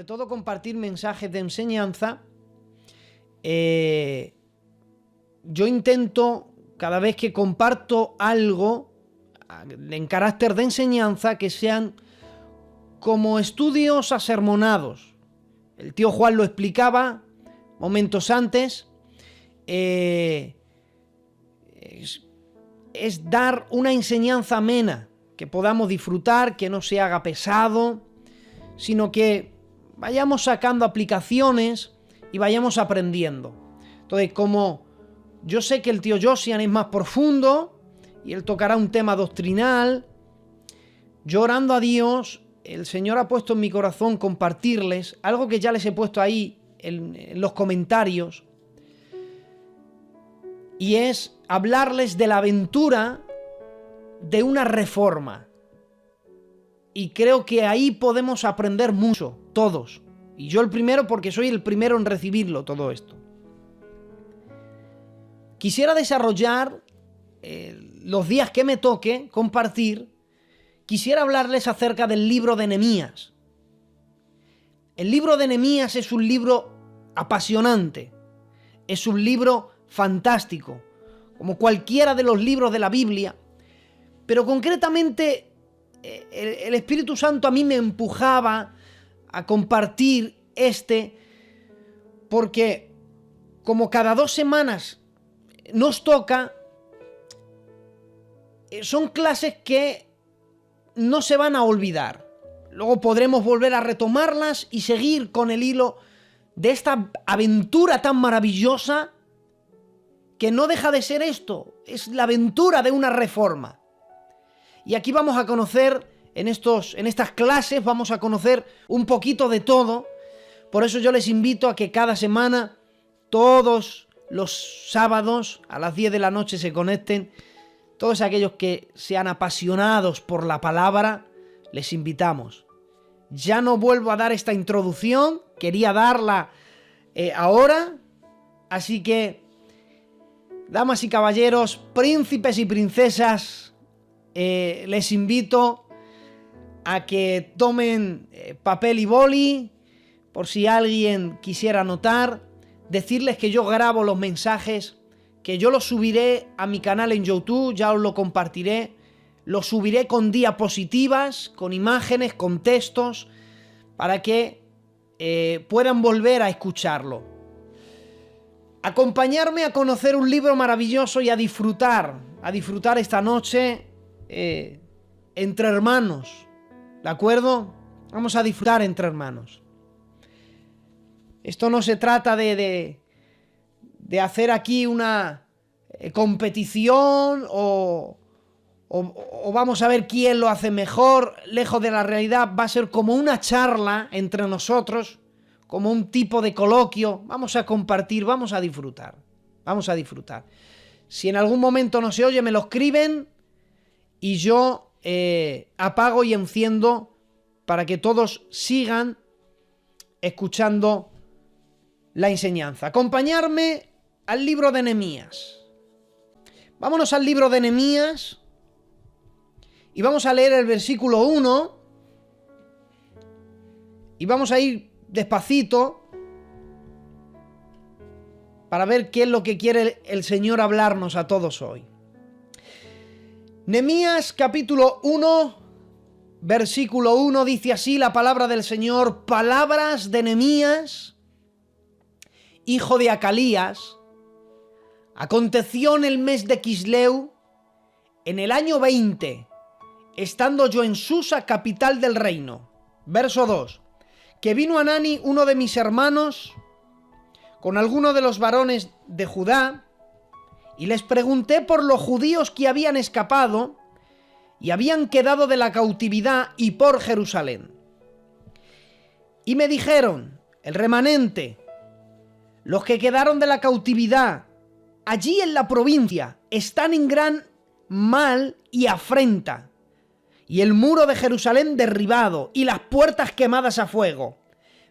todo compartir mensajes de enseñanza, yo intento, cada vez que comparto algo en carácter de enseñanza, que sean como estudios asermonados. El tío Juan lo explicaba momentos antes. Es dar una enseñanza amena, que podamos disfrutar, que no se haga pesado, sino que vayamos sacando aplicaciones y vayamos aprendiendo. Entonces, como yo sé que el tío Josian es más profundo y él tocará un tema doctrinal, yo orando a Dios, el Señor ha puesto en mi corazón compartirles algo que ya les he puesto ahí en los comentarios, y es hablarles de la aventura de una reforma. Y creo que ahí podemos aprender mucho, todos. Y yo el primero, porque soy el primero en recibirlo, todo esto. Quisiera desarrollar, los días que me toque compartir, quisiera hablarles acerca del libro de Nehemías. El libro de Nehemías es un libro apasionante, es un libro fantástico, como cualquiera de los libros de la Biblia, pero concretamente el Espíritu Santo a mí me empujaba a compartir porque como cada 2 semanas nos toca, son clases que no se van a olvidar. Luego podremos volver a retomarlas y seguir con el hilo de esta aventura tan maravillosa que no deja de ser esto, es la aventura de una reforma. Y aquí vamos a conocer, en estas clases, vamos a conocer un poquito de todo. Por eso yo les invito a que cada semana, todos los sábados, a las 10 de la noche se conecten. Todos aquellos que sean apasionados por la palabra, les invitamos. Ya no vuelvo a dar esta introducción, quería darla ahora, así que damas y caballeros, príncipes y princesas, les invito a que tomen papel y boli, por si alguien quisiera anotar, decirles que yo grabo los mensajes, que yo los subiré a mi canal en YouTube, ya os lo compartiré, los subiré con diapositivas, con imágenes, con textos, para que puedan volver a escucharlo. Acompañarme a conocer un libro maravilloso y a disfrutar esta noche entre hermanos, ¿de acuerdo? Vamos a disfrutar entre hermanos. Esto no se trata de hacer aquí una competición o vamos a ver quién lo hace mejor. Lejos de la realidad, va a ser como una charla entre nosotros, como un tipo de coloquio. Vamos a compartir, vamos a disfrutar. Si en algún momento no se oye, me lo escriben y yo apago y enciendo para que todos sigan escuchando la enseñanza. Acompañarme al libro de Nehemías. Vámonos al libro de Nehemías y vamos a leer el versículo 1 y vamos a ir despacito para ver qué es lo que quiere el Señor hablarnos a todos hoy. Nehemías capítulo 1, versículo 1 dice así la palabra del Señor: palabras de Nehemías, hijo de Acalías. Aconteció en el mes de Quisleu, en el año 20, estando yo en Susa, capital del reino. Verso 2. Que vino Anani, uno de mis hermanos, con algunos de los varones de Judá, y les pregunté por los judíos que habían escapado y habían quedado de la cautividad y por Jerusalén. Y me dijeron, el remanente, los que quedaron de la cautividad allí en la provincia, están en gran mal y afrenta, y el muro de Jerusalén derribado, y las puertas quemadas a fuego.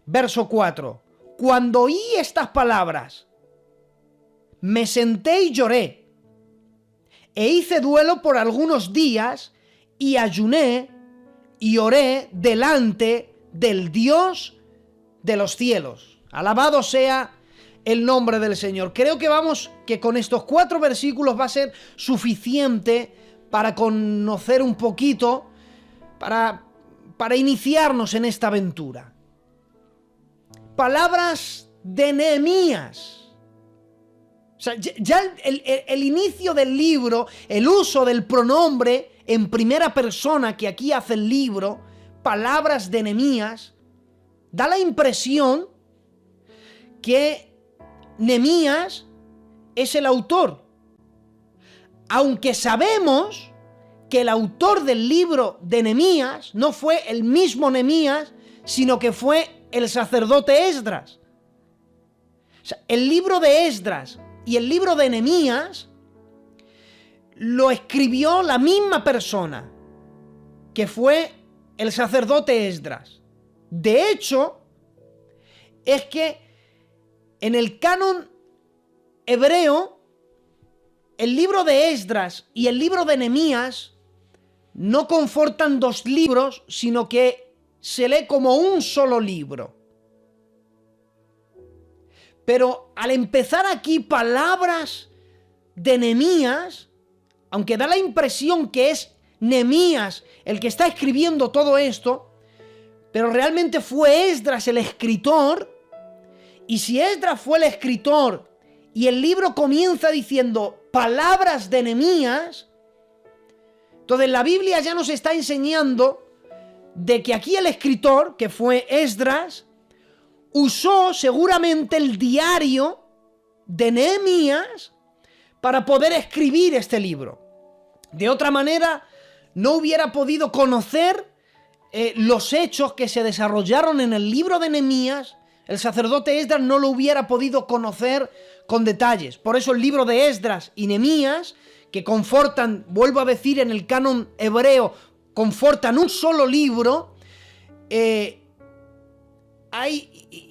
Verso 4. Cuando oí estas palabras, me senté y lloré, e hice duelo por algunos días, y ayuné, y oré delante del Dios de los cielos. Alabado sea el nombre del Señor. Creo que con estos 4 versículos va a ser suficiente para conocer un poquito, para iniciarnos en esta aventura. Palabras de Nehemías. O sea, ya el inicio del libro, el uso del pronombre en primera persona que aquí hace el libro, palabras de Nehemías, da la impresión que Nehemías es el autor. Aunque sabemos que el autor del libro de Nehemías no fue el mismo Nehemías, sino que fue el sacerdote Esdras. O sea, el libro de Esdras y el libro de Nehemías lo escribió la misma persona, que fue el sacerdote Esdras. De hecho, es que en el canon hebreo, el libro de Esdras y el libro de Nehemías no confortan 2 libros, sino que se lee como un solo libro. Pero al empezar aquí palabras de Nehemías, aunque da la impresión que es Nehemías el que está escribiendo todo esto, pero realmente fue Esdras el escritor. Y si Esdras fue el escritor y el libro comienza diciendo palabras de Nehemías, entonces la Biblia ya nos está enseñando de que aquí el escritor, que fue Esdras, usó seguramente el diario de Nehemías para poder escribir este libro. De otra manera, no hubiera podido conocer los hechos que se desarrollaron en el libro de Nehemías. El sacerdote Esdras no lo hubiera podido conocer con detalles. Por eso el libro de Esdras y Nehemías, que confortan, vuelvo a decir, en el canon hebreo, confortan un solo libro,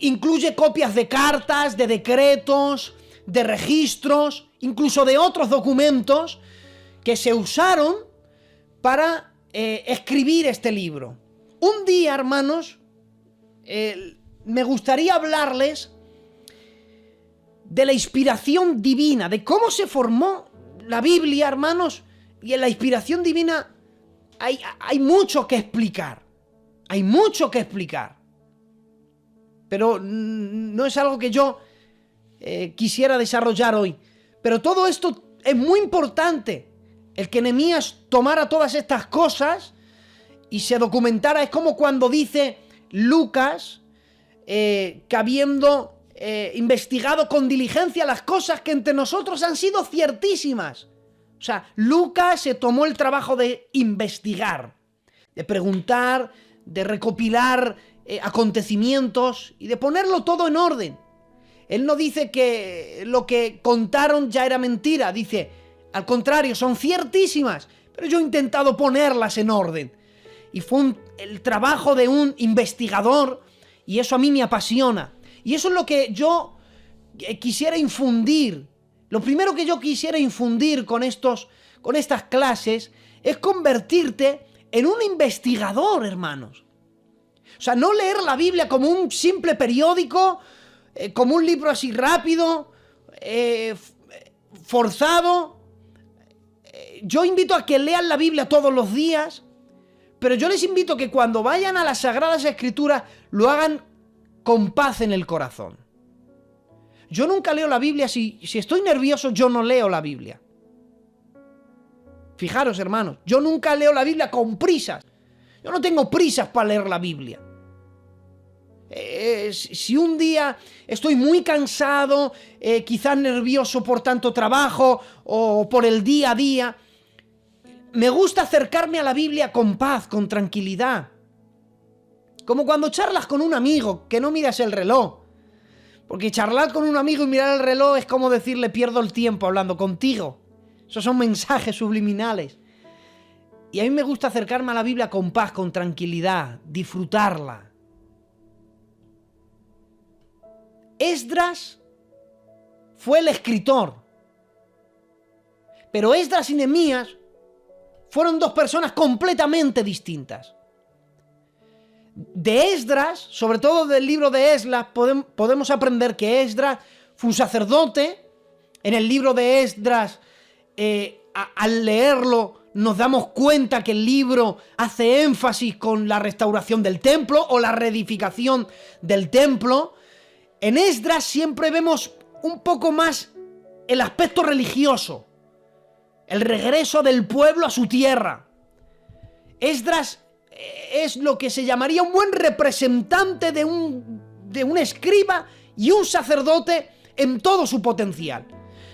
incluye copias de cartas, de decretos, de registros, incluso de otros documentos que se usaron para escribir este libro. Un día, hermanos, me gustaría hablarles de la inspiración divina, de cómo se formó la Biblia, hermanos, y en la inspiración divina hay mucho que explicar. Hay mucho que explicar. Pero no es algo que yo quisiera desarrollar hoy. Pero todo esto es muy importante. El que Nehemías tomara todas estas cosas y se documentara. Es como cuando dice Lucas que habiendo investigado con diligencia las cosas que entre nosotros han sido ciertísimas. O sea, Lucas se tomó el trabajo de investigar, de preguntar, de recopilar acontecimientos y de ponerlo todo en orden. Él no dice que lo que contaron ya era mentira, dice, al contrario, son ciertísimas, pero yo he intentado ponerlas en orden. Y fue el trabajo de un investigador, y eso a mí me apasiona. Y eso es lo que yo quisiera infundir. Lo primero que yo quisiera infundir con estas clases es convertirte en un investigador, hermanos. O sea, no leer la Biblia como un simple periódico, como un libro así rápido, forzado. Yo invito a que lean la Biblia todos los días, pero yo les invito a que cuando vayan a las Sagradas Escrituras lo hagan con paz en el corazón. Yo nunca leo la Biblia, si estoy nervioso yo no leo la Biblia. Fijaros, hermanos, yo nunca leo la Biblia con prisas. Yo no tengo prisas para leer la Biblia. Si un día estoy muy cansado, quizás nervioso por tanto trabajo o por el día a día, me gusta acercarme a la Biblia con paz, con tranquilidad. Como cuando charlas con un amigo, que no miras el reloj. Porque charlar con un amigo y mirar el reloj es como decirle pierdo el tiempo hablando contigo. Esos son mensajes subliminales. Y a mí me gusta acercarme a la Biblia con paz, con tranquilidad, disfrutarla. Esdras fue el escritor. Pero Esdras y Nehemías fueron 2 personas completamente distintas. De Esdras, sobre todo del libro de Esdras, podemos aprender que Esdras fue un sacerdote. En el libro de Esdras, al leerlo, nos damos cuenta que el libro hace énfasis con la restauración del templo o la reedificación del templo. En Esdras siempre vemos un poco más el aspecto religioso, el regreso del pueblo a su tierra. Esdras es lo que se llamaría un buen representante de un escriba y un sacerdote en todo su potencial.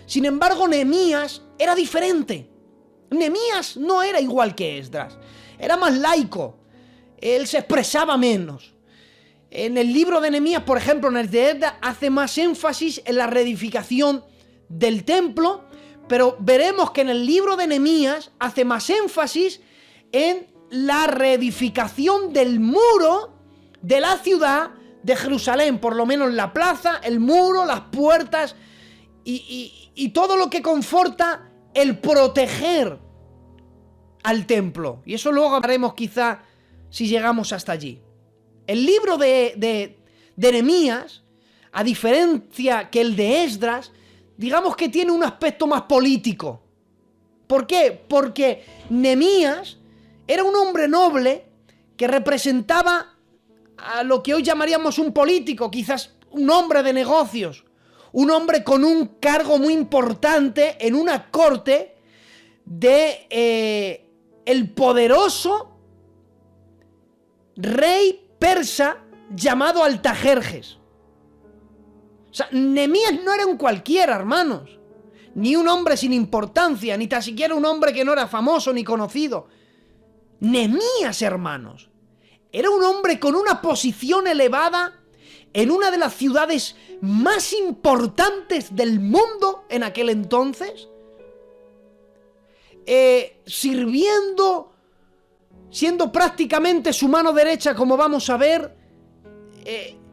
Sin embargo, Nehemías era diferente. Nehemías no era igual que Esdras, era más laico, él se expresaba menos. En el libro de Nehemías, por ejemplo, en el de Esdras, hace más énfasis en la reedificación del templo, pero veremos que en el libro de Nehemías hace más énfasis en la reedificación del muro de la ciudad de Jerusalén, por lo menos la plaza, el muro, las puertas y todo lo que conforta el proteger al templo. Y eso luego hablaremos quizá si llegamos hasta allí. El libro de Nehemías, a diferencia que el de Esdras, digamos que tiene un aspecto más político. ¿Por qué? Porque Nehemías era un hombre noble que representaba a lo que hoy llamaríamos un político, quizás un hombre de negocios, un hombre con un cargo muy importante en una corte de el poderoso rey persa llamado Artajerjes. O sea, Nehemías no era un cualquiera, hermanos, ni un hombre sin importancia, ni tan siquiera un hombre que no era famoso ni conocido. Nehemías, hermanos, era un hombre con una posición elevada en una de las ciudades más importantes del mundo en aquel entonces, sirviendo, siendo prácticamente su mano derecha, como vamos a ver,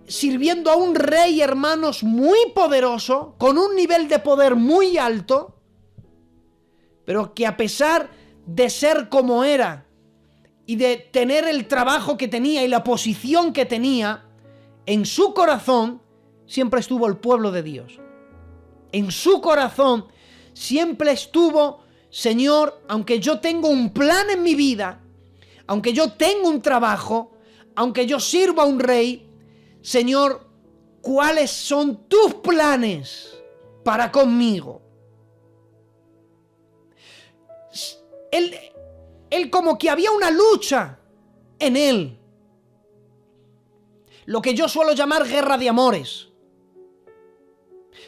sirviendo a un rey, hermanos, muy poderoso, con un nivel de poder muy alto, pero que a pesar de ser como era y de tener el trabajo que tenía y la posición que tenía, en su corazón siempre estuvo el pueblo de Dios. En su corazón siempre estuvo: Señor, aunque yo tengo un plan en mi vida, aunque yo tengo un trabajo, aunque yo sirva a un rey, Señor, ¿cuáles son tus planes para conmigo? Él como que había una lucha en él. Lo que yo suelo llamar guerra de amores.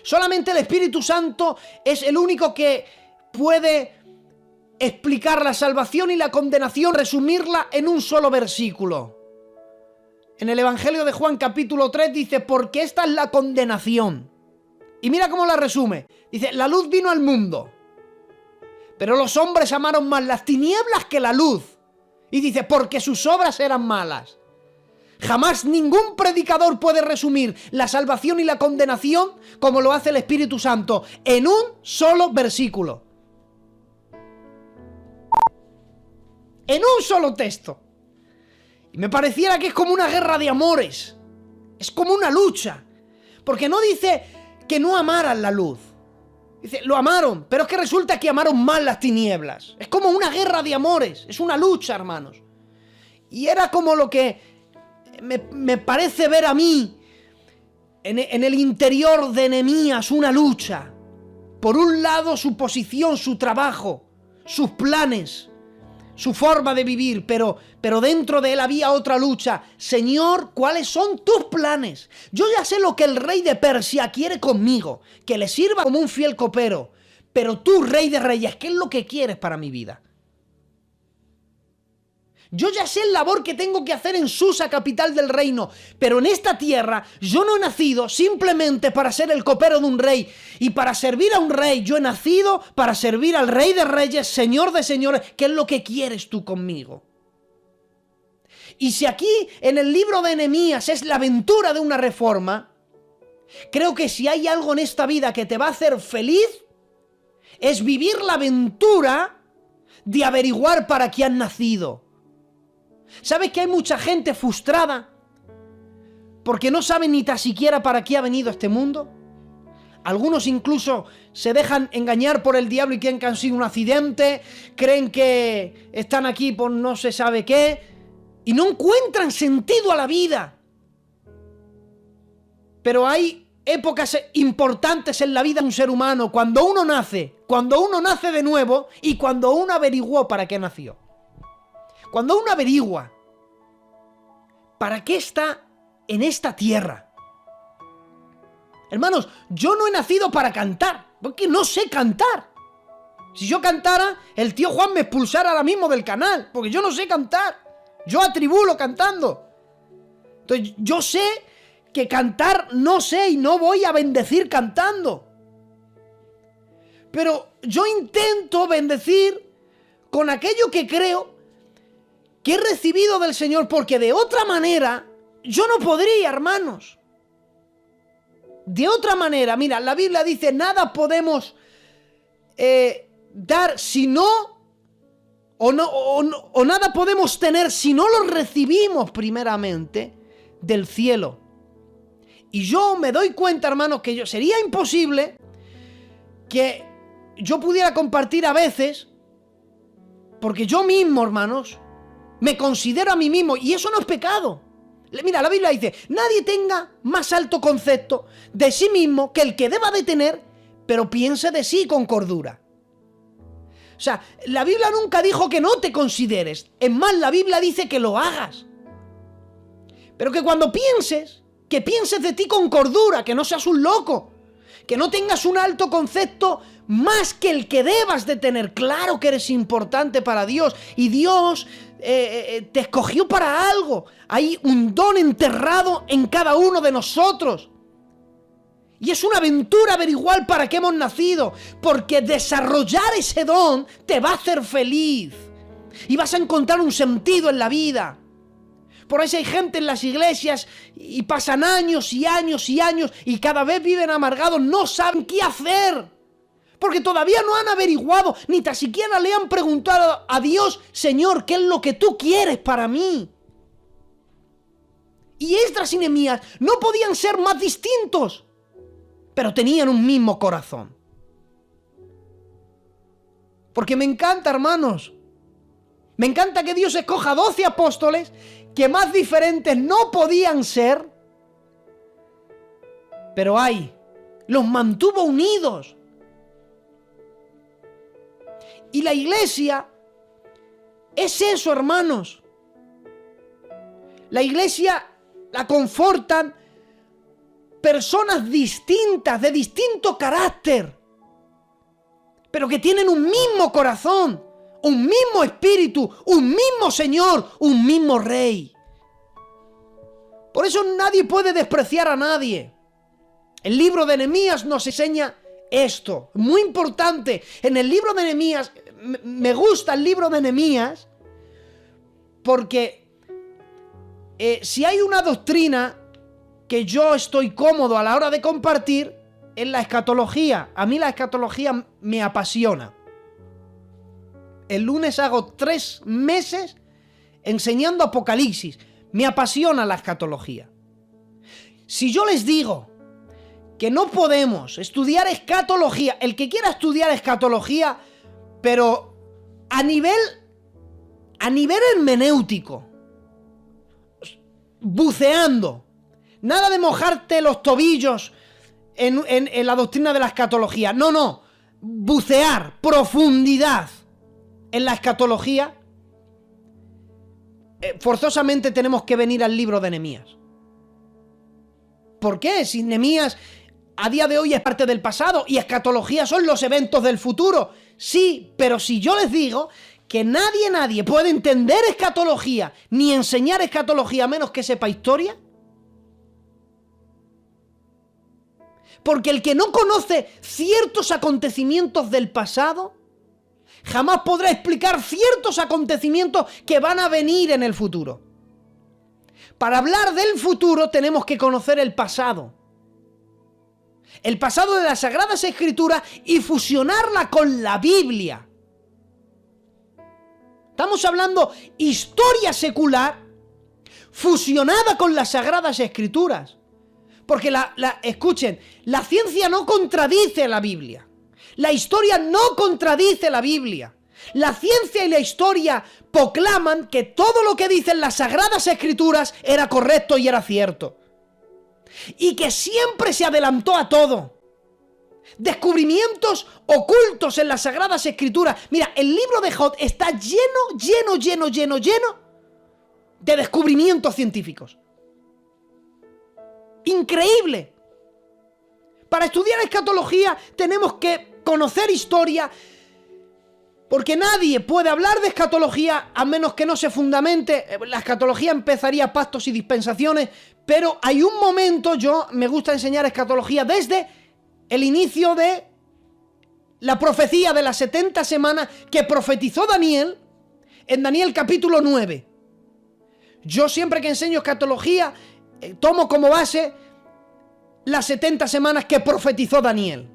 Solamente el Espíritu Santo es el único que puede explicar la salvación y la condenación, resumirla en un solo versículo. En el Evangelio de Juan capítulo 3 dice: porque esta es la condenación. Y mira cómo la resume. Dice: la luz vino al mundo, pero los hombres amaron más las tinieblas que la luz. Y dice: porque sus obras eran malas. Jamás ningún predicador puede resumir la salvación y la condenación como lo hace el Espíritu Santo en un solo versículo. En un solo texto. Y me pareciera que es como una guerra de amores. Es como una lucha. Porque no dice que no amaran la luz. Dice, lo amaron, pero es que resulta que amaron más las tinieblas. Es como una guerra de amores. Es una lucha, hermanos. Y era como lo que me parece ver a mí en el interior de Nehemías, una lucha. Por un lado, su posición, su trabajo, sus planes, su forma de vivir, pero dentro de él había otra lucha. Señor, ¿cuáles son tus planes? Yo ya sé lo que el rey de Persia quiere conmigo, que le sirva como un fiel copero, pero tú, rey de reyes, ¿qué es lo que quieres para mi vida? Yo ya sé el labor que tengo que hacer en Susa, capital del reino, pero en esta tierra yo no he nacido simplemente para ser el copero de un rey y para servir a un rey. Yo he nacido para servir al Rey de Reyes, Señor de Señores. ¿Qué es lo que quieres tú conmigo? Y si aquí en el libro de Nehemías es la aventura de una reforma, creo que si hay algo en esta vida que te va a hacer feliz, es vivir la aventura de averiguar para qué has nacido. ¿Sabes que hay mucha gente frustrada porque no saben ni tan siquiera para qué ha venido a este mundo? Algunos incluso se dejan engañar por el diablo y creen que han sido un accidente, creen que están aquí por no se sabe qué, y no encuentran sentido a la vida. Pero hay épocas importantes en la vida de un ser humano, cuando uno nace de nuevo y cuando uno averiguó para qué nació. Cuando uno averigua para qué está en esta tierra. Hermanos, yo no he nacido para cantar, porque no sé cantar. Si yo cantara, el tío Juan me expulsara ahora mismo del canal, porque yo no sé cantar. Yo atribulo cantando. Entonces, yo sé que cantar no sé y no voy a bendecir cantando. Pero yo intento bendecir con aquello que creo que he recibido del Señor, porque de otra manera yo no podría, hermanos. De otra manera, mira, la Biblia dice, nada podemos dar si no, o nada podemos tener si no lo recibimos primeramente del cielo. Y yo me doy cuenta, hermanos, que sería imposible que yo pudiera compartir a veces, porque yo mismo, hermanos, me considero a mí mismo, y eso no es pecado. Mira, la Biblia dice, nadie tenga más alto concepto de sí mismo que el que deba de tener, pero piense de sí con cordura. O sea, la Biblia nunca dijo que no te consideres. Es más, la Biblia dice que lo hagas. Pero que cuando pienses, que pienses de ti con cordura, que no seas un loco, que no tengas un alto concepto más que el que debas de tener. Claro que eres importante para Dios y Dios te escogió para algo. Hay un don enterrado en cada uno de nosotros. Y es una aventura averiguar para qué hemos nacido, porque desarrollar ese don te va a hacer feliz y vas a encontrar un sentido en la vida. Por eso hay gente en las iglesias y pasan años y años y años y cada vez viven amargados, no saben qué hacer. Porque todavía no han averiguado, ni tan siquiera le han preguntado a Dios, Señor, ¿qué es lo que tú quieres para mí? Y Esdras y Nehemías no podían ser más distintos, pero tenían un mismo corazón. Porque me encanta, hermanos, me encanta que Dios escoja 12 apóstoles que más diferentes no podían ser, pero los mantuvo unidos. Y la iglesia es eso, hermanos. La iglesia la confortan personas distintas, de distinto carácter, pero que tienen un mismo corazón, un mismo espíritu, un mismo Señor, un mismo Rey. Por eso nadie puede despreciar a nadie. El libro de Nehemías nos enseña esto, muy importante. En el libro de Nehemías, me gusta el libro de Nehemías, porque si hay una doctrina que yo estoy cómodo a la hora de compartir, es la escatología. A mí la escatología me apasiona. El lunes hago 3 meses enseñando Apocalipsis. Me apasiona la escatología. Si yo les digo que no podemos estudiar escatología, el que quiera estudiar escatología, pero a nivel hermenéutico, buceando, nada de mojarte los tobillos en la doctrina de la escatología, no, bucear, profundidad en la escatología, forzosamente tenemos que venir al libro de Nehemías. ¿Por qué? Si Nehemías a día de hoy es parte del pasado y escatología son los eventos del futuro. Sí, pero si yo les digo que nadie puede entender escatología ni enseñar escatología a menos que sepa historia. Porque el que no conoce ciertos acontecimientos del pasado jamás podrá explicar ciertos acontecimientos que van a venir en el futuro. Para hablar del futuro tenemos que conocer el pasado. El pasado de las Sagradas Escrituras y fusionarla con la Biblia. Estamos hablando historia secular fusionada con las Sagradas Escrituras. Porque escuchen, la ciencia no contradice la Biblia. La historia no contradice la Biblia. La ciencia y la historia proclaman que todo lo que dicen las Sagradas Escrituras era correcto y era cierto. Y que siempre se adelantó a todo. Descubrimientos ocultos en las Sagradas Escrituras. Mira, el libro de Job está lleno de descubrimientos científicos. Increíble. Para estudiar escatología tenemos que conocer historia, porque nadie puede hablar de escatología a menos que no se fundamente. La escatología empezaría pactos y dispensaciones, pero hay un momento, me gusta enseñar escatología desde el inicio de la profecía de las 70 semanas que profetizó Daniel en Daniel capítulo 9. Yo siempre que enseño escatología tomo como base las 70 semanas que profetizó Daniel.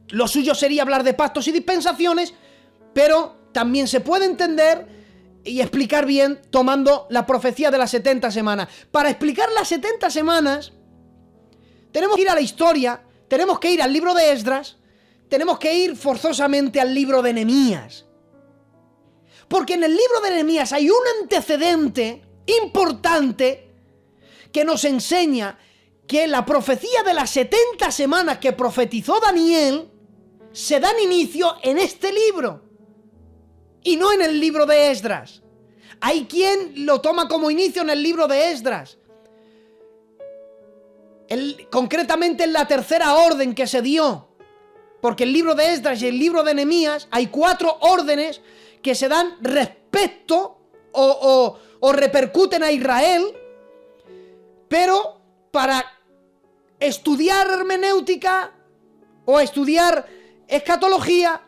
Lo suyo sería hablar de pactos y dispensaciones, pero también se puede entender y explicar bien tomando la profecía de las 70 semanas. Para explicar las 70 semanas, tenemos que ir a la historia, tenemos que ir al libro de Esdras, tenemos que ir forzosamente al libro de Nehemías. Porque en el libro de Nehemías hay un antecedente importante que nos enseña que la profecía de las 70 semanas que profetizó Daniel se dan inicio en este libro y no en el libro de Esdras. Hay quien lo toma como inicio en el libro de Esdras. Concretamente en la tercera orden que se dio, porque el libro de Esdras y el libro de Nehemías hay 4 órdenes que se dan respecto o repercuten a Israel, pero para estudiar hermenéutica o estudiar escatología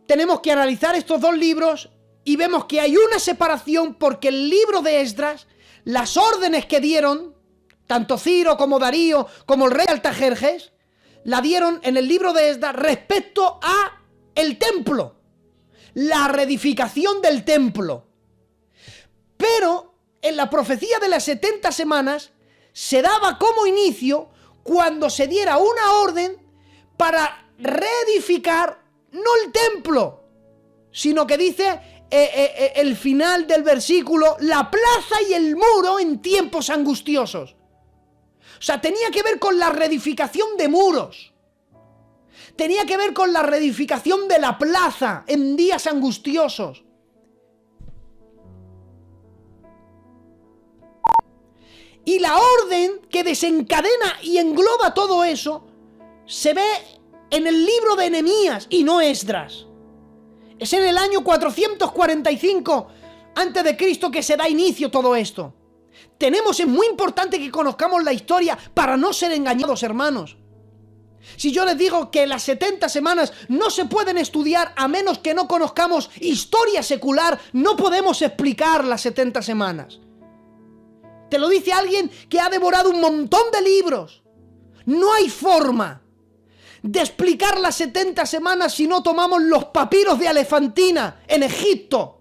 tenemos que analizar estos 2 libros y vemos que hay una separación, porque el libro de Esdras, las órdenes que dieron tanto Ciro como Darío como el rey Artajerjes, la dieron en el libro de Esdras respecto a el templo, la reedificación del templo. Pero en la profecía de las 70 semanas se daba como inicio cuando se diera una orden para reedificar no el templo, sino que dice el final del versículo, la plaza y el muro en tiempos angustiosos. O sea, tenía que ver con la reedificación de muros. Tenía que ver con la reedificación de la plaza en días angustiosos. Y la orden que desencadena y engloba todo eso se ve en el libro de Nehemías y no Esdras. Es en el año 445 a.C. que se da inicio todo esto. Es muy importante que conozcamos la historia para no ser engañados, hermanos. Si yo les digo que las 70 semanas no se pueden estudiar a menos que no conozcamos historia secular, no podemos explicar las 70 semanas. Te lo dice alguien que ha devorado un montón de libros. No hay forma de explicar las 70 semanas si no tomamos los papiros de Alefantina en Egipto.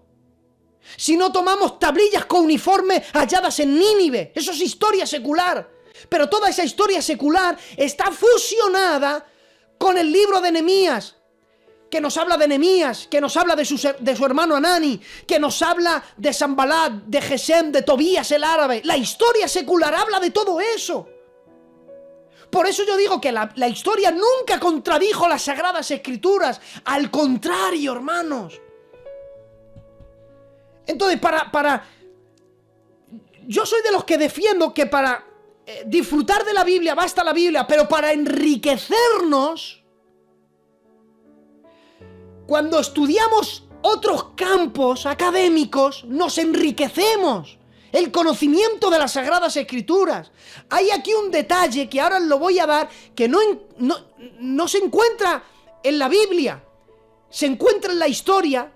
Si no tomamos tablillas cuneiformes halladas en Nínive. Eso es historia secular. Pero toda esa historia secular está fusionada con el libro de Nehemías, que nos habla de Nehemías, que nos habla de su hermano Anani, que nos habla de Sanbalat, de Gesem, de Tobías el árabe. La historia secular habla de todo eso. Por eso yo digo que la historia nunca contradijo las Sagradas Escrituras. Al contrario, hermanos. Entonces, yo soy de los que defiendo que para disfrutar de la Biblia basta la Biblia, pero para enriquecernos, cuando estudiamos otros campos académicos, nos enriquecemos el conocimiento de las Sagradas Escrituras. Hay aquí un detalle que ahora lo voy a dar, que no se encuentra en la Biblia, se encuentra en la historia,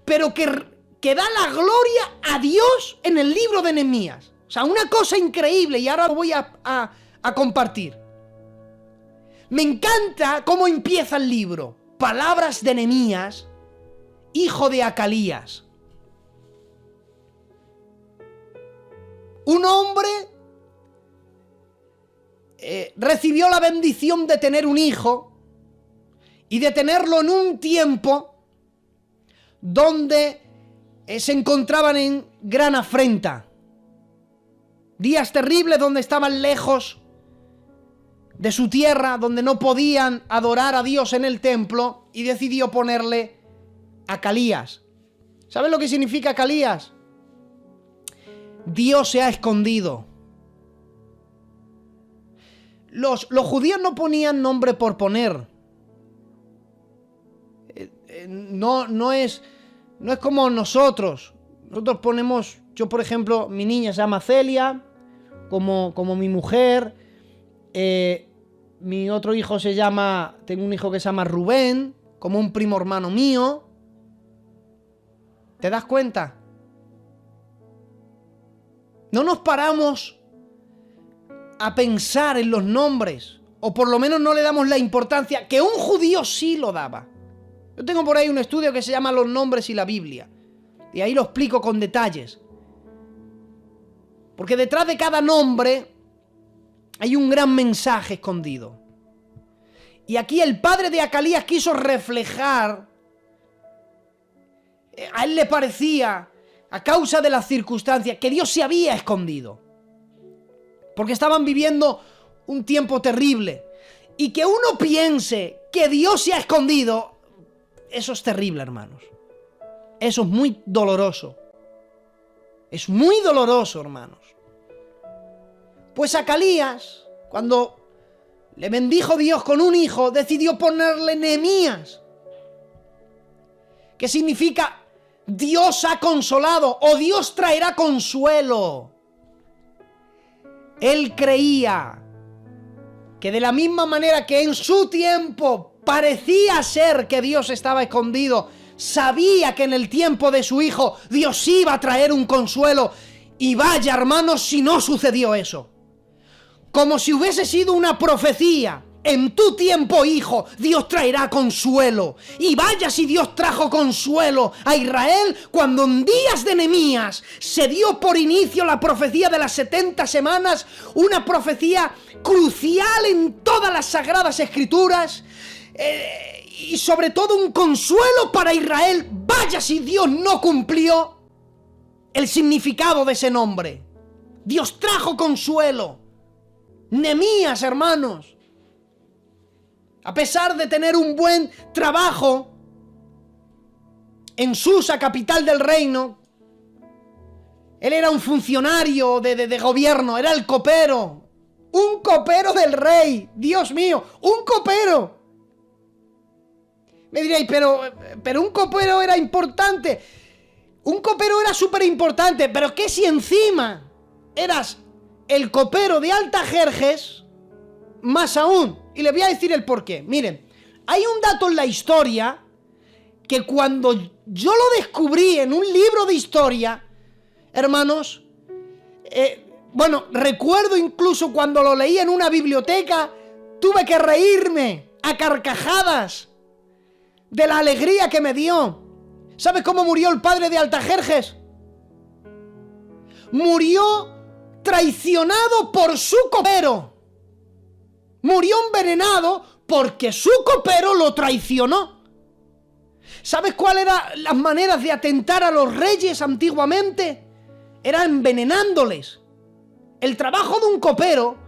pero que da la gloria a Dios en el libro de Nehemías. O sea, una cosa increíble, y ahora lo voy a compartir. Me encanta cómo empieza el libro. Palabras de Nehemías, hijo de Acalías. Un hombre recibió la bendición de tener un hijo y de tenerlo en un tiempo donde se encontraban en gran afrenta. Días terribles donde estaban lejos de su tierra, donde no podían adorar a Dios en el templo, y decidió ponerle Acalías. ¿Sabes lo que significa Acalías? Dios se ha escondido. Los judíos no ponían nombre por poner. No es como nosotros. Nosotros ponemos, yo por ejemplo, mi niña se llama Celia, como mi mujer. Mi otro hijo tengo un hijo que se llama Rubén, como un primo hermano mío. ¿Te das cuenta? No nos paramos a pensar en los nombres, o por lo menos no le damos la importancia que un judío sí lo daba. Yo tengo por ahí un estudio que se llama Los nombres y la Biblia, y ahí lo explico con detalles. Porque detrás de cada nombre hay un gran mensaje escondido. Y aquí el padre de Acalías quiso reflejar, a él le parecía, a causa de las circunstancias, que Dios se había escondido. Porque estaban viviendo un tiempo terrible. Y que uno piense que Dios se ha escondido, eso es terrible, hermanos. Eso es muy doloroso. Es muy doloroso, hermanos. Pues Acalías, cuando le bendijo Dios con un hijo, decidió ponerle Nehemías, que significa Dios ha consolado, o Dios traerá consuelo. Él creía que de la misma manera que en su tiempo parecía ser que Dios estaba escondido, sabía que en el tiempo de su hijo Dios iba a traer un consuelo. Y vaya, hermanos, si no sucedió eso. Como si hubiese sido una profecía. En tu tiempo, hijo, Dios traerá consuelo. Y vaya si Dios trajo consuelo a Israel cuando en días de Nehemías se dio por inicio la profecía de las 70 semanas, una profecía crucial en todas las sagradas escrituras, y sobre todo un consuelo para Israel. Vaya si Dios no cumplió el significado de ese nombre. Dios trajo consuelo. Nehemías, hermanos, a pesar de tener un buen trabajo en Susa, capital del reino, él era un funcionario de gobierno, era el copero, un copero del rey, Dios mío, un copero. Me diréis, pero un copero era importante, un copero era súper importante, pero ¿qué si encima eras el copero de Altajerjes? Más aún. Y les voy a decir el porqué. Miren, hay un dato en la historia que cuando yo lo descubrí en un libro de historia, hermanos, recuerdo incluso cuando lo leí en una biblioteca, tuve que reírme a carcajadas de la alegría que me dio. ¿Sabes cómo murió el padre de Altajerjes? Murió traicionado por su copero. Murió envenenado porque su copero lo traicionó. ¿Sabes cuáles eran las maneras de atentar a los reyes antiguamente? Era envenenándoles. El trabajo de un copero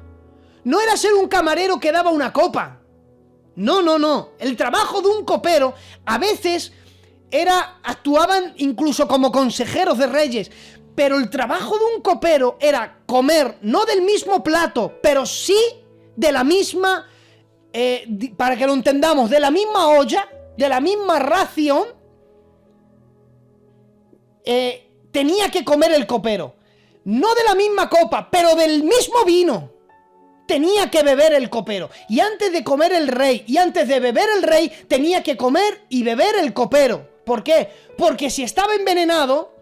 no era ser un camarero que daba una copa. No. El trabajo de un copero a veces actuaban incluso como consejeros de reyes. Pero el trabajo de un copero era comer, no del mismo plato, pero sí de la misma, para que lo entendamos, de la misma olla, de la misma ración, tenía que comer el copero. No de la misma copa, pero del mismo vino tenía que beber el copero. Y antes de comer el rey, y antes de beber el rey, tenía que comer y beber el copero. ¿Por qué? Porque si estaba envenenado,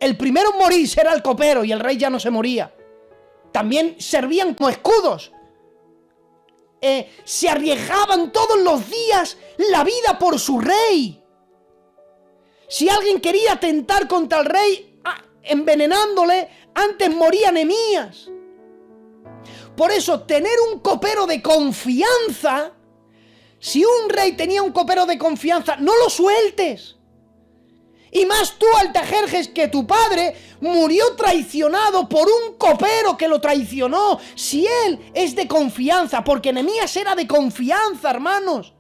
el primero en morir será el copero y el rey ya no se moría. También servían como escudos. Se arriesgaban todos los días la vida por su rey. Si alguien quería atentar contra el rey, envenenándole, antes moría Nehemías. Por eso, tener un copero de confianza, si un rey tenía un copero de confianza, no lo sueltes. Y más tú, Artajerjes, que tu padre murió traicionado por un copero que lo traicionó. Si él es de confianza, porque Nehemías era de confianza, hermanos.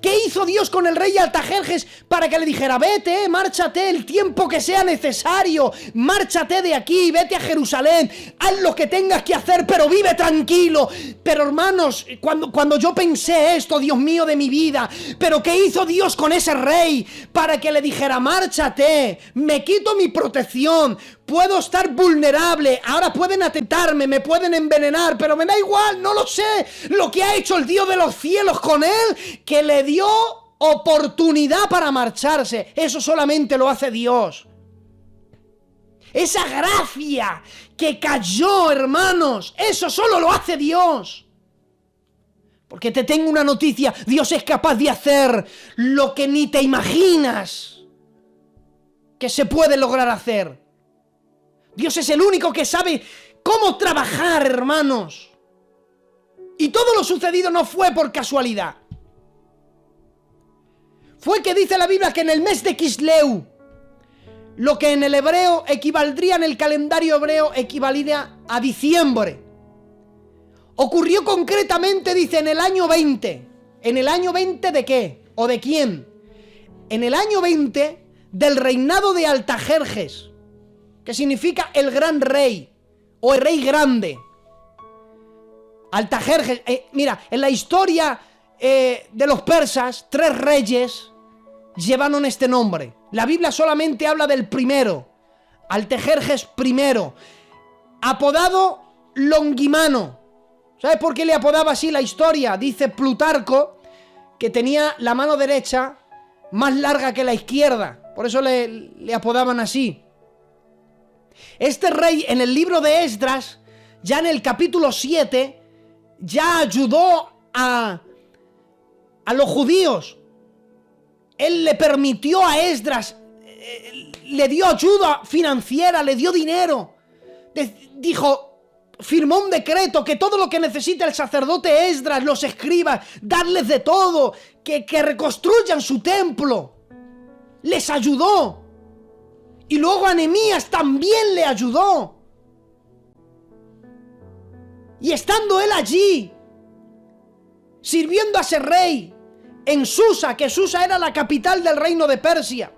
¿Qué hizo Dios con el rey Artajerjes para que le dijera, vete, márchate el tiempo que sea necesario, márchate de aquí, vete a Jerusalén, haz lo que tengas que hacer, pero vive tranquilo? Pero hermanos, cuando yo pensé esto, Dios mío de mi vida, pero ¿qué hizo Dios con ese rey para que le dijera, márchate, me quito mi protección, puedo estar vulnerable, ahora pueden atentarme, me pueden envenenar, pero me da igual, no lo sé? Lo que ha hecho el Dios de los cielos con él, que le dio oportunidad para marcharse. Eso solamente lo hace Dios. Esa gracia que cayó, hermanos, eso solo lo hace Dios. Porque te tengo una noticia, Dios es capaz de hacer lo que ni te imaginas que se puede lograr hacer. Dios es el único que sabe cómo trabajar, hermanos. Y todo lo sucedido no fue por casualidad. Fue que dice la Biblia que en el mes de Kisleu, lo que en el hebreo equivaldría, en el calendario hebreo, equivaldría a diciembre. Ocurrió concretamente, dice, en el año 20. ¿En el año 20 de qué? ¿O de quién? En el año 20 del reinado de Artajerjes, que significa el gran rey, o el rey grande. Artajerjes, mira, en la historia de los persas, 3 reyes llevaron este nombre. La Biblia solamente habla del primero, Artajerjes I, apodado Longimano. ¿Sabes por qué le apodaba así la historia? Dice Plutarco que tenía la mano derecha más larga que la izquierda, por eso le apodaban así. Este rey, en el libro de Esdras, ya en el capítulo 7, ya ayudó a los judíos. Él le permitió a Esdras, le dio ayuda financiera, le dio dinero. Dijo, firmó un decreto que todo lo que necesita el sacerdote Esdras, los escribas, darles de todo, que reconstruyan su templo. Les ayudó. Y luego a Nehemías también le ayudó. Y estando él allí, sirviendo a ese rey, en Susa, que Susa era la capital del reino de Persia,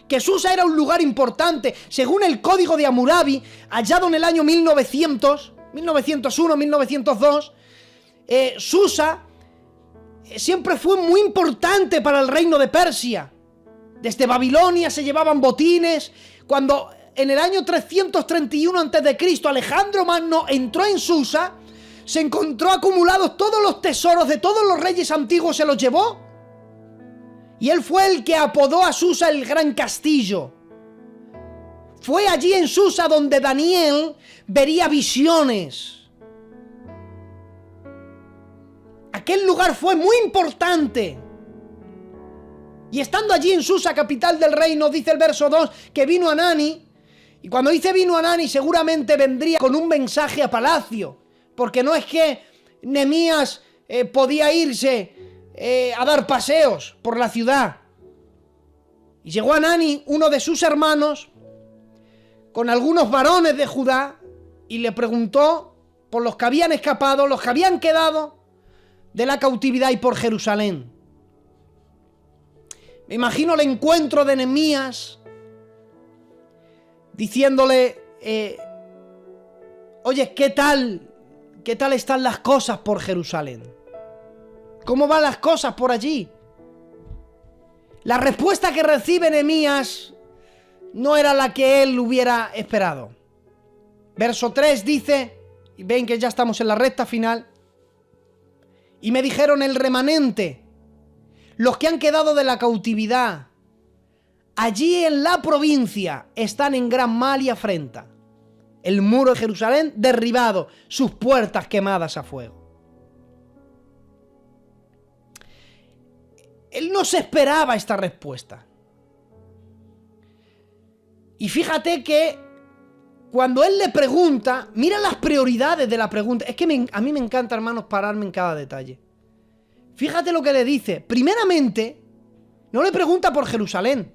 que Susa era un lugar importante, según el código de Hammurabi, hallado en el año 1901, 1902, Susa siempre fue muy importante para el reino de Persia. Desde Babilonia se llevaban botines. Cuando en el año 331 a.C. Alejandro Magno entró en Susa, se encontró acumulados todos los tesoros de todos los reyes antiguos, se los llevó. Y él fue el que apodó a Susa el Gran Castillo. Fue allí en Susa donde Daniel vería visiones. Aquel lugar fue muy importante. Y estando allí en Susa, capital del reino, dice el verso 2, que vino Hanani. Y cuando dice vino Hanani, seguramente vendría con un mensaje a palacio. Porque no es que Nehemías podía irse a dar paseos por la ciudad. Y llegó Hanani, uno de sus hermanos, con algunos varones de Judá, y le preguntó por los que habían escapado, los que habían quedado de la cautividad y por Jerusalén. Me imagino el encuentro de Nehemías diciéndole, oye, ¿qué tal están las cosas por Jerusalén? ¿Cómo van las cosas por allí? La respuesta que recibe Nehemías no era la que él hubiera esperado. Verso 3 dice, y ven que ya estamos en la recta final, y me dijeron el remanente, los que han quedado de la cautividad, allí en la provincia, están en gran mal y afrenta. El muro de Jerusalén derribado, sus puertas quemadas a fuego. Él no se esperaba esta respuesta. Y fíjate que cuando él le pregunta, mira las prioridades de la pregunta. Es que a mí me encanta, hermanos, pararme en cada detalle. Fíjate lo que le dice. Primeramente, no le pregunta por Jerusalén.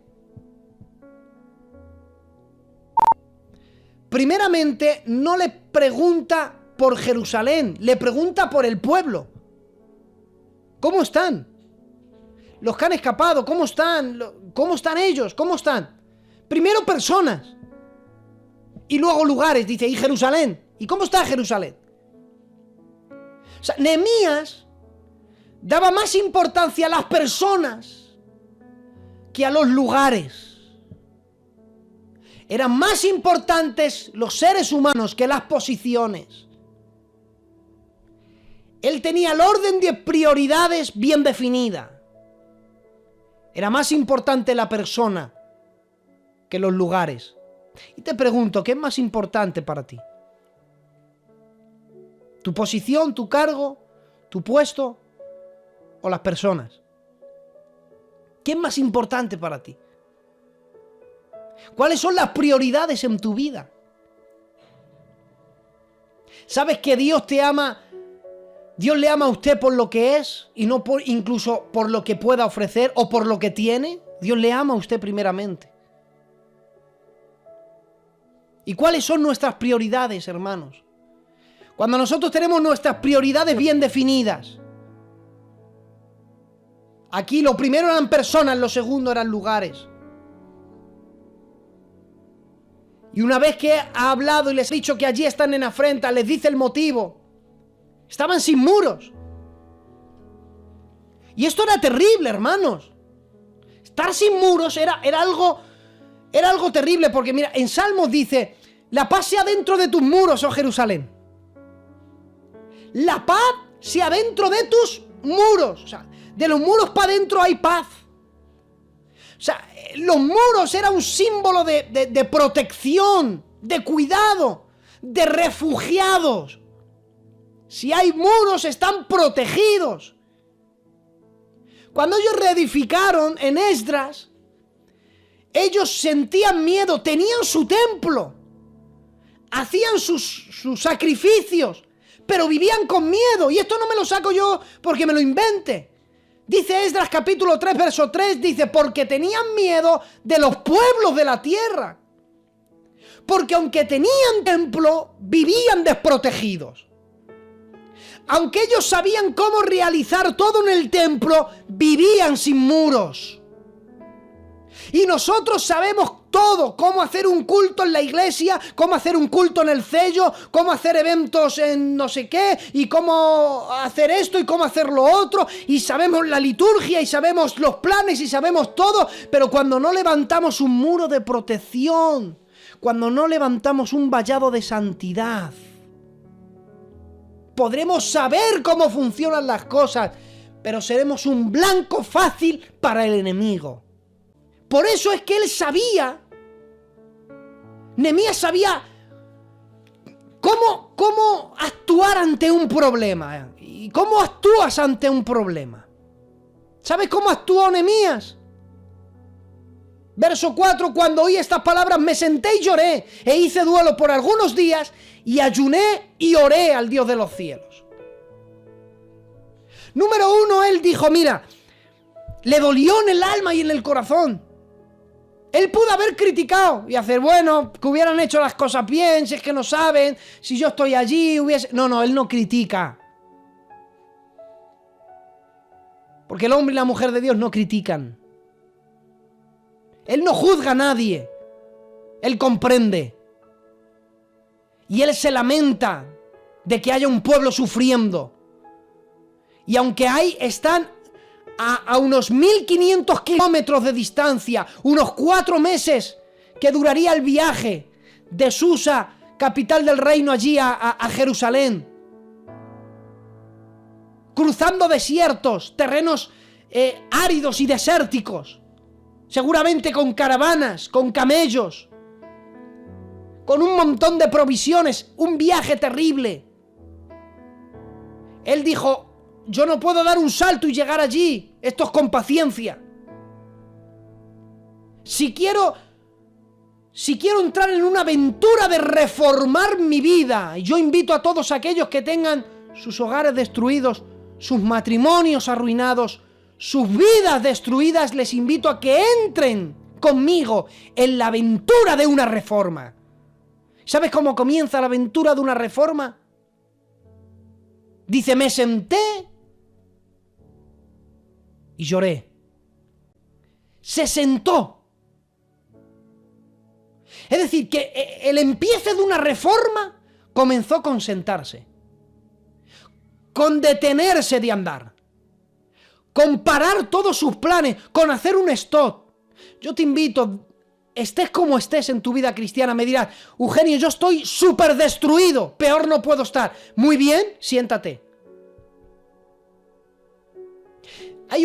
Primeramente, no le pregunta por Jerusalén, le pregunta por el pueblo. ¿Cómo están? Los que han escapado, ¿cómo están? ¿Cómo están ellos? ¿Cómo están? Primero personas. Y luego lugares, dice, ¿y Jerusalén? ¿Y cómo está Jerusalén? O sea, Nehemías daba más importancia a las personas que a los lugares. Eran más importantes los seres humanos que las posiciones. Él tenía el orden de prioridades bien definida. Era más importante la persona que los lugares. Y te pregunto, ¿qué es más importante para ti? ¿Tu posición, tu cargo, tu puesto o las personas? ¿Qué es más importante para ti? ¿Cuáles son las prioridades en tu vida? ¿Sabes que Dios te ama? Dios le ama a usted por lo que es y no incluso por lo que pueda ofrecer o por lo que tiene. Dios le ama a usted primeramente. ¿Y cuáles son nuestras prioridades, hermanos? Cuando nosotros tenemos nuestras prioridades bien definidas. Aquí lo primero eran personas, lo segundo eran lugares. Y una vez que ha hablado y les ha dicho que allí están en afrenta, les dice el motivo. Estaban sin muros. Y esto era terrible, hermanos. Estar sin muros era algo terrible, porque mira, en Salmos dice, la paz sea dentro de tus muros, oh Jerusalén. La paz sea dentro de tus muros. O sea, de los muros para adentro hay paz. O sea, los muros eran un símbolo de protección, de cuidado, de refugiados. Si hay muros, están protegidos. Cuando ellos reedificaron en Esdras, ellos sentían miedo, tenían su templo, hacían sus sacrificios, pero vivían con miedo. Y esto no me lo saco yo porque me lo invente. Dice Esdras capítulo 3, verso 3, dice, porque tenían miedo de los pueblos de la tierra. Porque aunque tenían templo, vivían desprotegidos. Aunque ellos sabían cómo realizar todo en el templo, vivían sin muros. Y nosotros sabemos todo, cómo hacer un culto en la iglesia, cómo hacer un culto en el cello, cómo hacer eventos en no sé qué, y cómo hacer esto y cómo hacer lo otro, y sabemos la liturgia, y sabemos los planes, y sabemos todo, pero cuando no levantamos un muro de protección, cuando no levantamos un vallado de santidad, podremos saber cómo funcionan las cosas, pero seremos un blanco fácil para el enemigo. Por eso es que él sabía, Nehemías sabía cómo actuar ante un problema. ¿Y cómo actúas ante un problema? ¿Sabes cómo actuó Nehemías? Verso 4, cuando oí estas palabras me senté y lloré, e hice duelo por algunos días, y ayuné y oré al Dios de los cielos. Número 1, él dijo, mira, le dolió en el alma y en el corazón. Él pudo haber criticado y hacer, bueno, que hubieran hecho las cosas bien, si es que no saben, si yo estoy allí, hubiese... No, él no critica. Porque el hombre y la mujer de Dios no critican. Él no juzga a nadie. Él comprende. Y él se lamenta de que haya un pueblo sufriendo. Y aunque están a unos 1500 kilómetros de distancia, unos 4 meses que duraría el viaje de Susa, capital del reino, allí a Jerusalén, cruzando desiertos, terrenos áridos y desérticos, seguramente con caravanas, con camellos, con un montón de provisiones, un viaje terrible. Él dijo, yo no puedo dar un salto y llegar allí. esto es con paciencia. Si quiero entrar en una aventura de reformar mi vida, yo invito a todos aquellos que tengan sus hogares destruidos, sus matrimonios arruinados, sus vidas destruidas, les invito a que entren conmigo en la aventura de una reforma. ¿Sabes cómo comienza la aventura de una reforma? Dice, me senté y lloré. Se sentó. Es decir, que el empiece de una reforma comenzó con sentarse, con detenerse de andar, con parar todos sus planes, con hacer un stop. Yo te invito, estés como estés en tu vida cristiana, me dirás, Eugenio, yo estoy súper destruido, peor no puedo estar. Muy bien, siéntate. Hay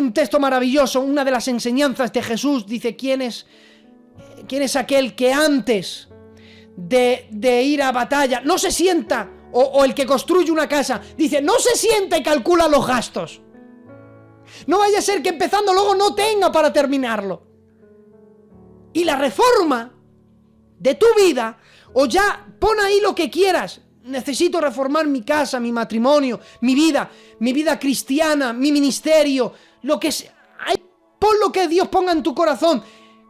un texto maravilloso, una de las enseñanzas de Jesús, dice, ¿quién es aquel que antes de ir a batalla no se sienta, o el que construye una casa, dice, no se sienta y calcula los gastos? No vaya a ser que empezando luego no tenga para terminarlo. Y la reforma de tu vida, o ya pon ahí lo que quieras. Necesito reformar mi casa, mi matrimonio, mi vida cristiana, mi ministerio, lo que sea. Pon lo que Dios ponga en tu corazón.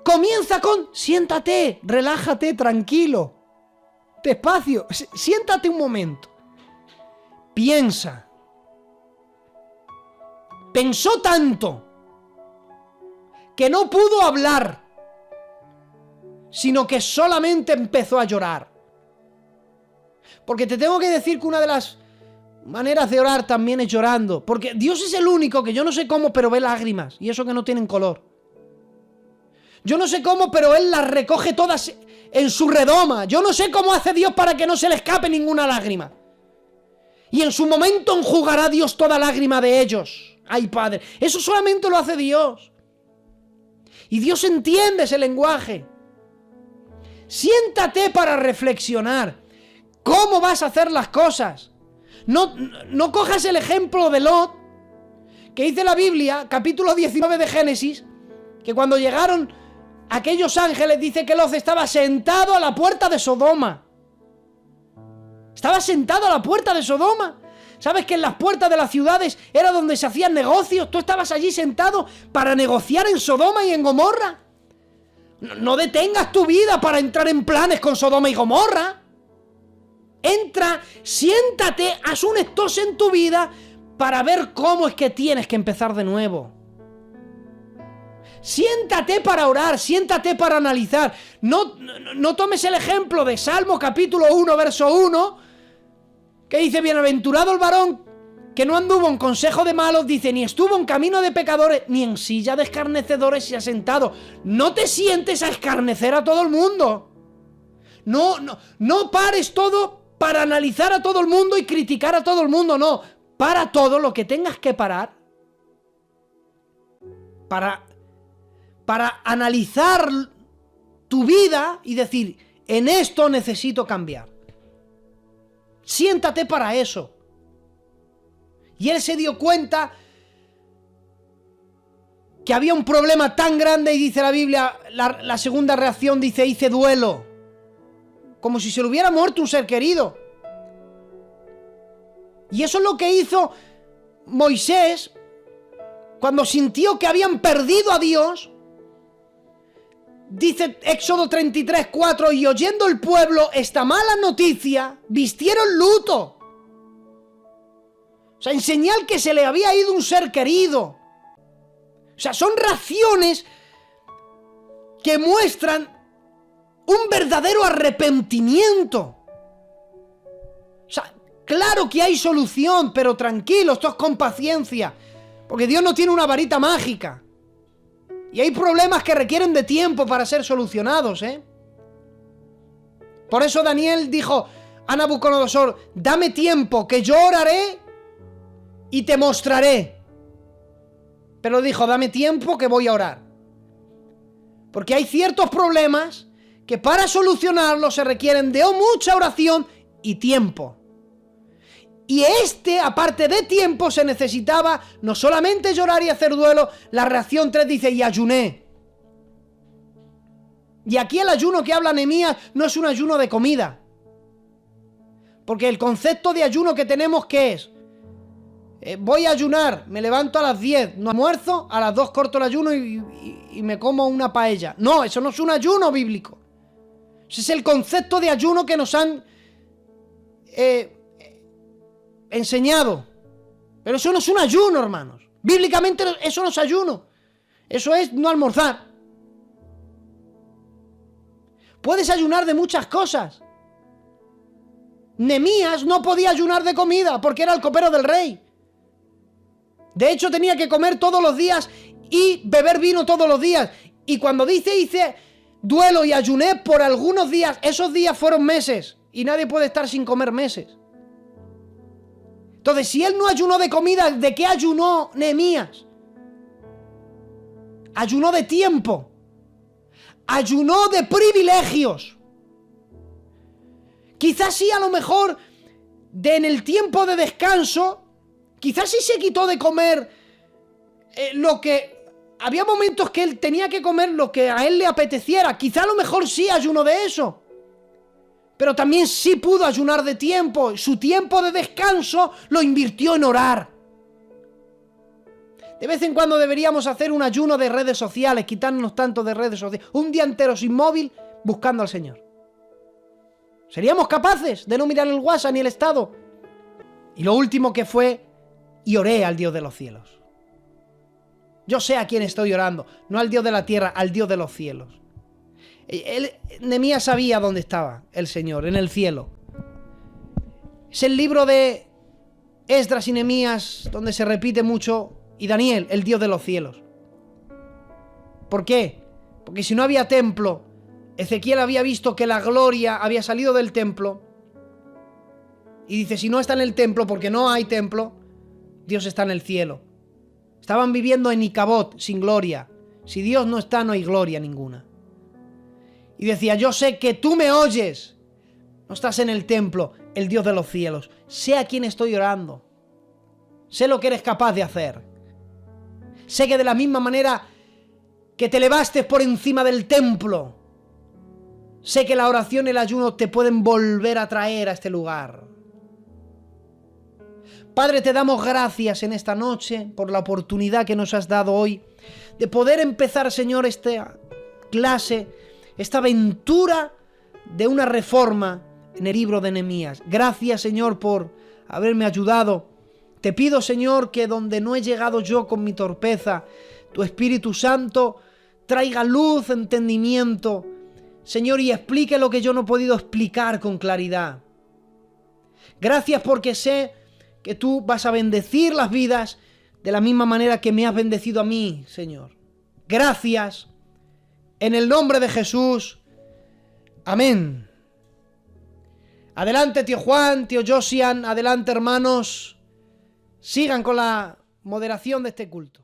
Comienza con, siéntate, relájate, tranquilo, despacio, siéntate un momento. Piensa. Pensó tanto que no pudo hablar, sino que solamente empezó a llorar. Porque te tengo que decir que una de las maneras de orar también es llorando. Porque Dios es el único que yo no sé cómo, pero ve lágrimas. Y eso que no tienen color. Yo no sé cómo, pero Él las recoge todas en su redoma. Yo no sé cómo hace Dios para que no se le escape ninguna lágrima. Y en su momento enjugará Dios toda lágrima de ellos. Ay, Padre, eso solamente lo hace Dios. Y Dios entiende ese lenguaje. Siéntate para reflexionar. ¿Cómo vas a hacer las cosas? No cojas el ejemplo de Lot, que dice la Biblia, capítulo 19 de Génesis, que cuando llegaron aquellos ángeles, dice que Lot estaba sentado a la puerta de Sodoma. Estaba sentado a la puerta de Sodoma. ¿Sabes que en las puertas de las ciudades era donde se hacían negocios? Tú estabas allí sentado para negociar en Sodoma y en Gomorra. No detengas tu vida para entrar en planes con Sodoma y Gomorra. Entra, siéntate, haz un stop en tu vida para ver cómo es que tienes que empezar de nuevo. Siéntate para orar, siéntate para analizar. No tomes el ejemplo de Salmo capítulo 1, verso 1, que dice, bienaventurado el varón que no anduvo en consejo de malos, dice, ni estuvo en camino de pecadores, ni en silla de escarnecedores se ha sentado. No te sientes a escarnecer a todo el mundo. No pares todo para analizar a todo el mundo y criticar a todo el mundo, no. Para todo lo que tengas que parar. Para analizar tu vida y decir, en esto necesito cambiar. Siéntate para eso. Y él se dio cuenta que había un problema tan grande y dice la Biblia, la segunda reacción dice, hice duelo. Como si se le hubiera muerto un ser querido. Y eso es lo que hizo Moisés cuando sintió que habían perdido a Dios. Dice Éxodo 33, 4, y oyendo el pueblo esta mala noticia, vistieron luto. O sea, en señal que se le había ido un ser querido. O sea, son reacciones que muestran un verdadero arrepentimiento. O sea, claro que hay solución, pero tranquilo, esto es con paciencia. Porque Dios no tiene una varita mágica. Y hay problemas que requieren de tiempo para ser solucionados, ¿eh? Por eso Daniel dijo a Nabucodonosor, dame tiempo, que yo oraré y te mostraré. Pero dijo, dame tiempo que voy a orar. Porque hay ciertos problemas que para solucionarlos se requieren de mucha oración y tiempo. Y aparte de tiempo, se necesitaba no solamente llorar y hacer duelo, la reacción 3 dice, y ayuné. Y aquí el ayuno que habla Nehemías no es un ayuno de comida. Porque el concepto de ayuno que tenemos, ¿qué es? Voy a ayunar, me levanto a las 10, no almuerzo, a las 2 corto el ayuno y me como una paella. No, eso no es un ayuno bíblico. Ese es el concepto de ayuno que nos han enseñado. Pero eso no es un ayuno, hermanos. Bíblicamente eso no es ayuno. Eso es no almorzar. Puedes ayunar de muchas cosas. Nehemías no podía ayunar de comida porque era el copero del rey. De hecho, tenía que comer todos los días y beber vino todos los días. Y cuando hice duelo y ayuné por algunos días, esos días fueron meses. Y nadie puede estar sin comer meses. Entonces, si él no ayunó de comida, ¿de qué ayunó Nehemías? Ayunó de tiempo. Ayunó de privilegios. Quizás sí, a lo mejor, en el tiempo de descanso, quizás sí se quitó de comer lo que... Había momentos que él tenía que comer lo que a él le apeteciera. Quizá a lo mejor sí ayunó de eso. Pero también sí pudo ayunar de tiempo. Su tiempo de descanso lo invirtió en orar. De vez en cuando deberíamos hacer un ayuno de redes sociales, quitarnos tanto de redes sociales. Un día entero sin móvil, buscando al Señor. ¿Seríamos capaces de no mirar el WhatsApp ni el estado? Y lo último que fue, y oré al Dios de los cielos. Yo sé a quién estoy orando, no al Dios de la tierra, al Dios de los cielos. Nehemías sabía dónde estaba el Señor, en el cielo. Es el libro de Esdras y Nehemías donde se repite mucho, y Daniel, el Dios de los cielos. ¿Por qué? Porque si no había templo, Ezequiel había visto que la gloria había salido del templo. Y dice, si no está en el templo, porque no hay templo, Dios está en el cielo. Estaban viviendo en Icabod, sin gloria. Si Dios no está, no hay gloria ninguna. Y decía, yo sé que tú me oyes. No estás en el templo, el Dios de los cielos. Sé a quién estoy orando. Sé lo que eres capaz de hacer. Sé que de la misma manera que te elevaste por encima del templo, sé que la oración y el ayuno te pueden volver a traer a este lugar. Padre, te damos gracias en esta noche por la oportunidad que nos has dado hoy de poder empezar, Señor, esta clase, esta aventura de una reforma en el libro de Nehemías. Gracias, Señor, por haberme ayudado. Te pido, Señor, que donde no he llegado yo con mi torpeza, tu Espíritu Santo traiga luz, entendimiento, Señor, y explique lo que yo no he podido explicar con claridad. Gracias porque sé que tú vas a bendecir las vidas de la misma manera que me has bendecido a mí, Señor. Gracias. En el nombre de Jesús. Amén. Adelante, tío Juan, tío Josian, adelante, hermanos. Sigan con la moderación de este culto.